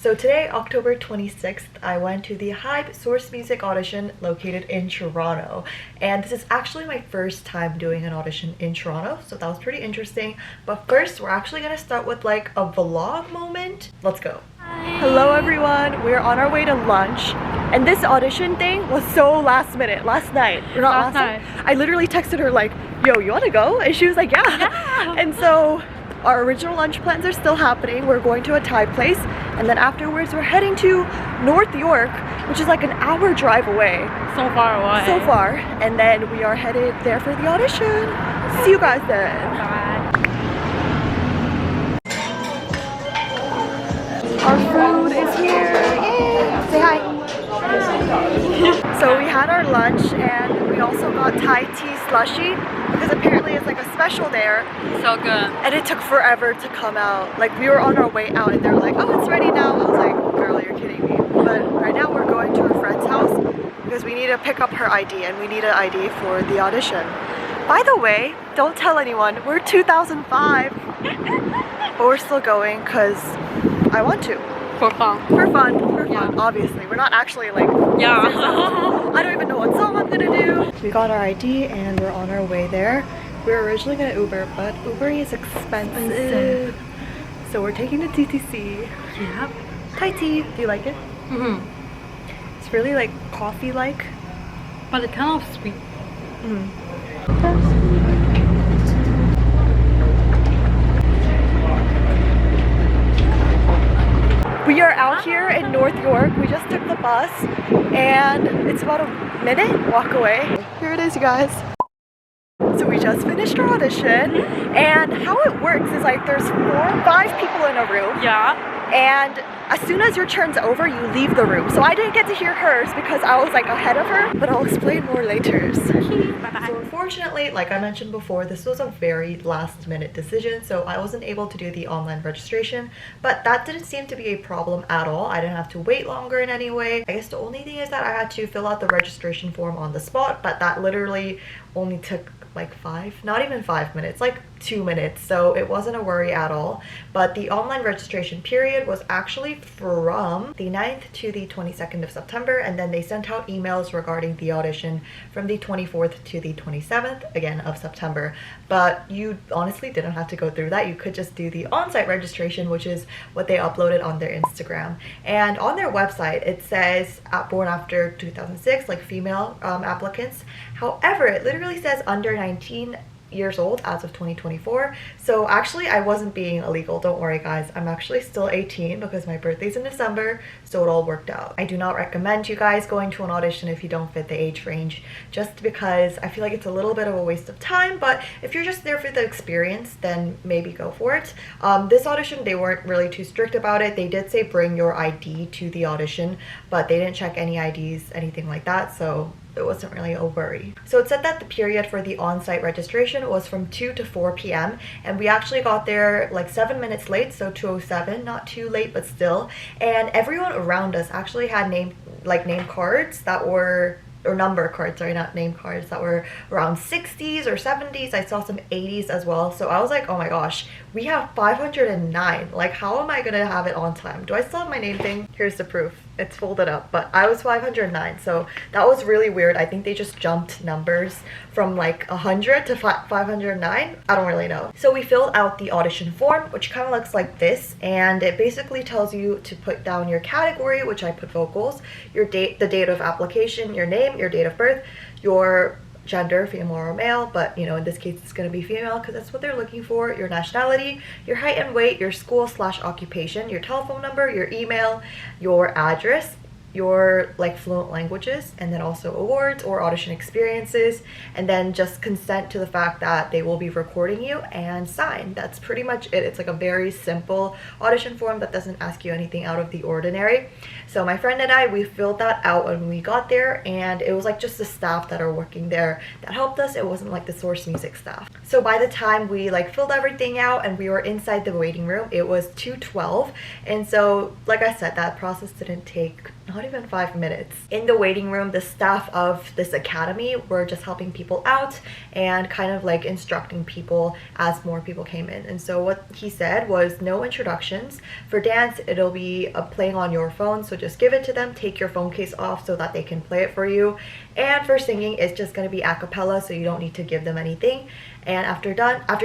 So today, October 26th, I went to the HYBE Source Music Audition located in Toronto. And this is actually my first time doing an audition in Toronto, so that was pretty interesting. But first, we're actually gonna start with like a vlog moment. Let's go. Hi. Hello everyone, we're on our way to lunch. And this audition thing was so last minute, last night. Or not last night. I literally texted her like, yo, you wanna go? And she was like, yeah. And so, our original lunch plans are still happening. We're going to a Thai place, and then afterwards we're heading to North York, which is like an hour drive away. So far away. So far. And then we are headed there for the audition. See you guys then. Bye. Our food is here. Yay! Say hi. So we had our lunch and we also got Thai tea slushy because apparently it's like a special there. So good. And it took forever to come out. Like we were on our way out and they were like, oh, it's ready now. I was like, girl, you're kidding me. But right now we're going to a friend's house because we need to pick up her ID and we need an ID for the audition. By the way, don't tell anyone, we're 2005. But we're still going because I want to. For fun. For fun, for fun, obviously. We're not actually like, yeah. I don't even know what song I'm gonna do. We got our ID and we're on our way there. We were originally gonna Uber, but Uber is expensive. So we're taking the TTC. Yep. Thai tea, do you like it? Mm-hmm. It's really like coffee-like. But it's kind of sweet. We are out here in North York. We just took the bus and it's about a minute walk away. Here it is, you guys. So we just finished our audition and how it works is like there's 4 or 5 people in a room. Yeah. And as soon as your turn's over, you leave the room. So I didn't get to hear hers because I was like ahead of her, but I'll explain more later. Bye-bye. So unfortunately, like I mentioned before, this was a very last minute decision. So I wasn't able to do the online registration, but that didn't seem to be a problem at all. I didn't have to wait longer in any way. I guess the only thing is that I had to fill out the registration form on the spot, but that literally only took like not even 5 minutes, like 2 minutes, so it wasn't a worry at all. But the online registration period was actually from the 9th to the 22nd of September, and then they sent out emails regarding the audition from the 24th to the 27th again of September. But you honestly didn't have to go through that. You could just do the on-site registration, which is what they uploaded on their Instagram. And on their website it says born after 2006, like female applicants. However, it literally says under 19 years old as of 2024. So actually I wasn't being illegal, don't worry guys. I'm actually still 18 because my birthday's in December, so it all worked out. I do not recommend you guys going to an audition if you don't fit the age range, just because I feel like it's a little bit of a waste of time. But if you're just there for the experience, then maybe go for it. This audition, they weren't really too strict about it. They did say bring your ID to the audition, but they didn't check any IDs, anything like that, so it wasn't really a worry. So it said that the period for the on-site registration was from 2 to 4 p.m. and we actually got there like 7 minutes late, so 2:07, not too late but still. And everyone around us actually had name cards that were, or number cards, sorry, not name cards, that were around 60s or 70s. I saw some 80s as well. So I was like, oh my gosh, we have 509. Like, how am I gonna have it on time? Do I still have my name thing? Here's the proof. It's folded up, but I was 509, so that was really weird. I think they just jumped numbers from like 100 to 509. I don't really know. So we filled out the audition form, which kind of looks like this, and it basically tells you to put down your category, which I put vocals, your date, the date of application, your name, your date of birth, your gender, female or male, but you know, in this case it's going to be female because that's what they're looking for, your nationality, your height and weight, your school/occupation, your telephone number, your email, your address, your like fluent languages, and then also awards or audition experiences, and then just consent to the fact that they will be recording you and sign. That's pretty much it. It's like a very simple audition form that doesn't ask you anything out of the ordinary. So my friend and I, we filled that out when we got there, and it was like just the staff that are working there that helped us. It wasn't like the Source Music staff. So by the time we like filled everything out and we were inside the waiting room, it was 2:12, and so like I said, that process didn't take not even 5 minutes. In the waiting room, the staff of this academy were just helping people out and kind of like instructing people as more people came in. And so what he said was no introductions. For dance, it'll be playing on your phone, so just give it to them, take your phone case off so that they can play it for you. And for singing, it's just going to be a cappella, so you don't need to give them anything. And after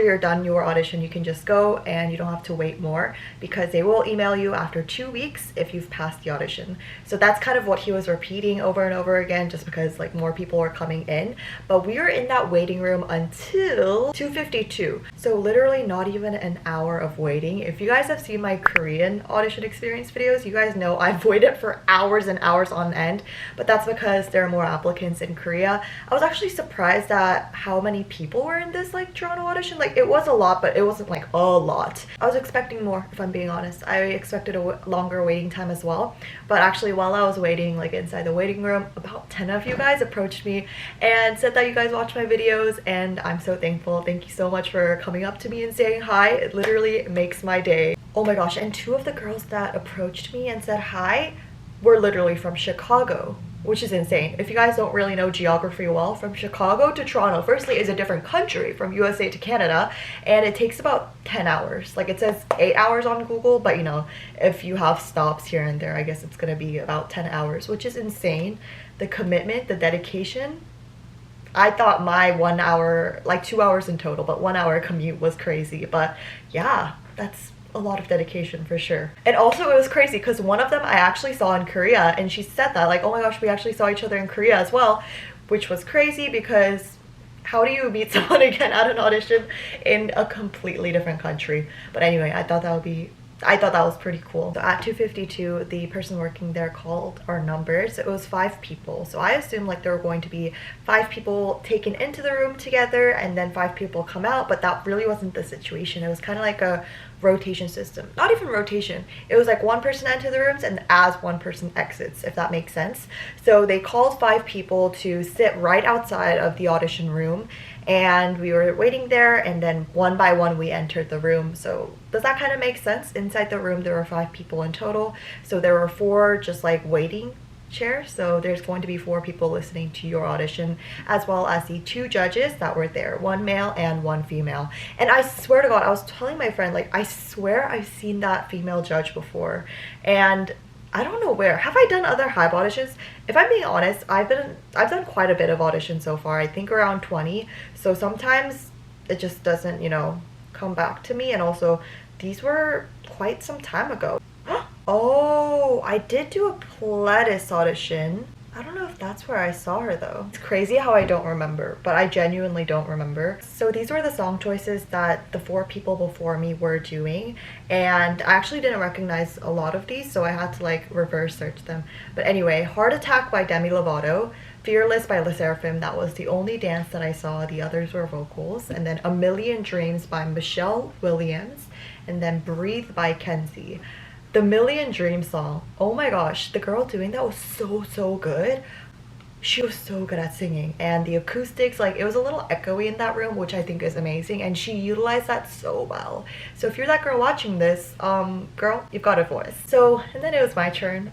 you're done your audition, you can just go and you don't have to wait more, because they will email you after 2 weeks if you've passed the audition. So that's kind of what he was repeating over and over again, just because like more people are coming in. But we were in that waiting room until 2:52, so literally not even an hour of waiting. If you guys have seen my Korean audition experience videos, you guys know I've waited for hours and hours on end, but that's because there are more applicants in Korea. I was actually surprised at how many people were in this like Toronto audition. Like it was a lot, but it wasn't like a lot. I was expecting more, if I'm being honest. I expected a longer waiting time as well, but actually while I was waiting like inside the waiting room, about 10 of you guys approached me and said that you guys watch my videos, and I'm so thankful. Thank you so much for coming up to me and saying hi. It literally makes my day. Oh my gosh, and 2 of the girls that approached me and said hi were literally from Chicago, which is insane. If you guys don't really know geography well, from Chicago to Toronto, firstly, is a different country from USA to Canada, and it takes about 10 hours. Like it says 8 hours on Google, but you know, if you have stops here and there, I guess it's gonna be about 10 hours, which is insane. The commitment, the dedication. I thought my 1 hour, like 2 hours in total, but 1 hour commute was crazy. But yeah, that's a lot of dedication for sure. And also it was crazy because one of them I actually saw in Korea, and she said that like, oh my gosh, we actually saw each other in Korea as well, which was crazy because how do you meet someone again at an audition in a completely different country? But anyway, I thought that was pretty cool. So at 2:52, the person working there called our numbers. It was 5 people. So I assumed like there were going to be 5 people taken into the room together and then 5 people come out, but that really wasn't the situation. It was kind of like a rotation system. Not even rotation. It was like one person enters the rooms and as one person exits, if that makes sense. So they called 5 people to sit right outside of the audition room, and we were waiting there, and then one by one we entered the room. So does that kind of make sense? Inside the room there were 5 people in total, so there were 4 just like waiting chairs, so there's going to be 4 people listening to your audition, as well as the 2 judges that were there, 1 male and 1 female. And I swear to God, I was telling my friend, like, I swear I've seen that female judge before, and I don't know where. Have I done other HYBE auditions? If I'm being honest, I've done quite a bit of auditions so far. I think around 20. So sometimes it just doesn't, you know, come back to me. And also, these were quite some time ago. Oh, I did do a Pledis audition. I don't know if that's where I saw her though. It's crazy how I don't remember, but I genuinely don't remember. So these were the song choices that the 4 people before me were doing, and I actually didn't recognize a lot of these, so I had to like reverse search them. But anyway, Heart Attack by Demi Lovato, Fearless by Le Sserafim, that was the only dance that I saw. The others were vocals. And then A Million Dreams by Michelle Williams, and then Breathe by Kenzie. The Million Dreams song, oh my gosh, the girl doing that was so good. She was so good at singing, and the acoustics, like, it was a little echoey in that room, which I think is amazing, and she utilized that so well. So if you're that girl watching this, girl, you've got a voice. So, and then it was my turn.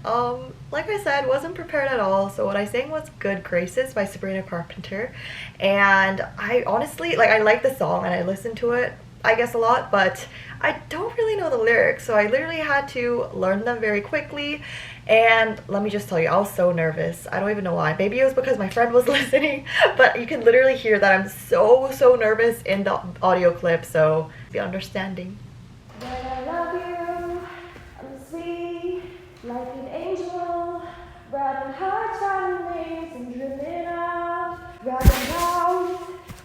Like I said, wasn't prepared at all. So what I sang was Good Graces by Sabrina Carpenter, and I honestly, like, I like the song and I listened to it, I guess, a lot, but I don't really know the lyrics, so I literally had to learn them very quickly. And let me just tell you, I was so nervous. I don't even know why. Maybe it was because my friend was listening, but you can literally hear that I'm so nervous in the audio clip, so be understanding. When I love you, I'm sweet, like an angel, riding hard, shining names and dripping out, riding out,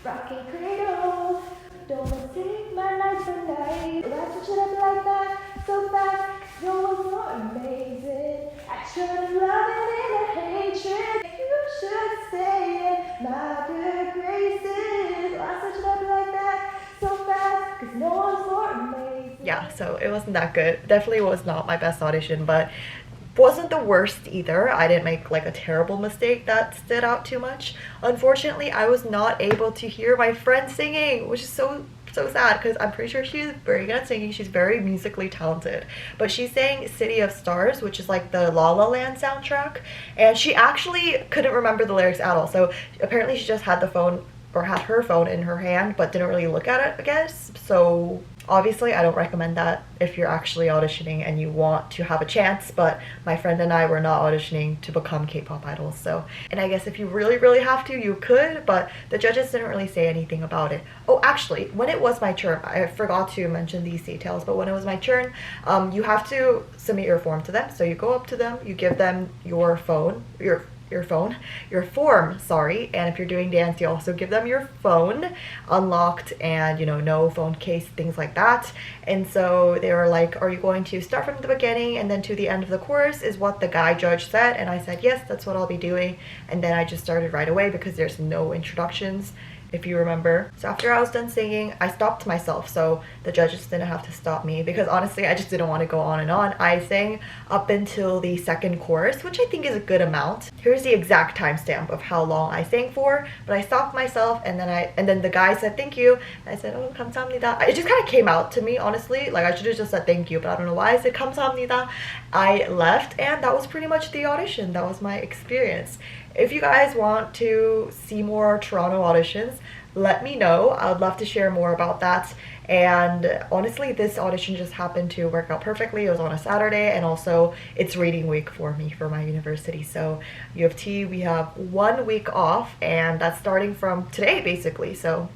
rocking cradle. Don't take my nights for night. Let's switch it up like that, so fast. No one's more amazing. I should love it in a hatred. You should stay in my good graces. Let's switch it up like that, so fast. Cause no one's more amazing. Yeah, so it wasn't that good. Definitely was not my best audition, but wasn't the worst either. I didn't make like a terrible mistake that stood out too much. Unfortunately, I was not able to hear my friend singing, which is so so sad because I'm pretty sure she's very good at singing. She's very musically talented. But she sang City of Stars, which is like the La La Land soundtrack. And she actually couldn't remember the lyrics at all. So apparently she just had the phone or had her phone in her hand but didn't really look at it, I guess. So obviously I don't recommend that if you're actually auditioning and you want to have a chance, but my friend and I were not auditioning to become K-pop idols. So, and I guess if you really have to, you could, but the judges didn't really say anything about it. Oh, actually, when it was my turn, I forgot to mention these details, but when it was my turn, you have to submit your form to them. So you go up to them, you give them your phone, your form, sorry, and if you're doing dance, you also give them your phone unlocked and, you know, no phone case, things like that. And so they were like, are you going to start from the beginning and then to the end of the course, is what the guy judge said. And I said, yes, that's what I'll be doing. And then I just started right away because there's no introductions, if you remember. So after I was done singing, I stopped myself, so the judges didn't have to stop me because honestly I just didn't want to go on and on. I sang up until the second chorus, which I think is a good amount. Here's the exact timestamp of how long I sang for, but I stopped myself and then the guy said thank you and I said, oh, 감사합니다. It just kind of came out to me, honestly. Like, I should have just said thank you, but I don't know why I said 감사합니다. I left and that was pretty much the audition. That was my experience. If you guys want to see more Toronto auditions, let me know. I would love to share more about that. And honestly, this audition just happened to work out perfectly. It was on a Saturday, and also it's reading week for me for my university. So U of T, we have 1 week off, and that's starting from today basically. So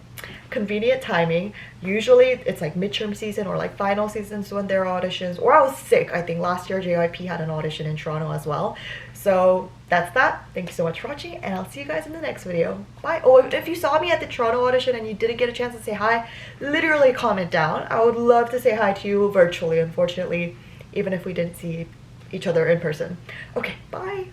convenient timing. Usually it's like midterm season or like final seasons when there are auditions, or I was sick. I think last year JYP had an audition in Toronto as well. So that's that. Thank you so much for watching, and I'll see you guys in the next video. Bye. Oh, if you saw me at the Toronto audition and you didn't get a chance to say hi, literally comment down. I would love to say hi to you virtually, unfortunately, even if we didn't see each other in person. Okay, bye.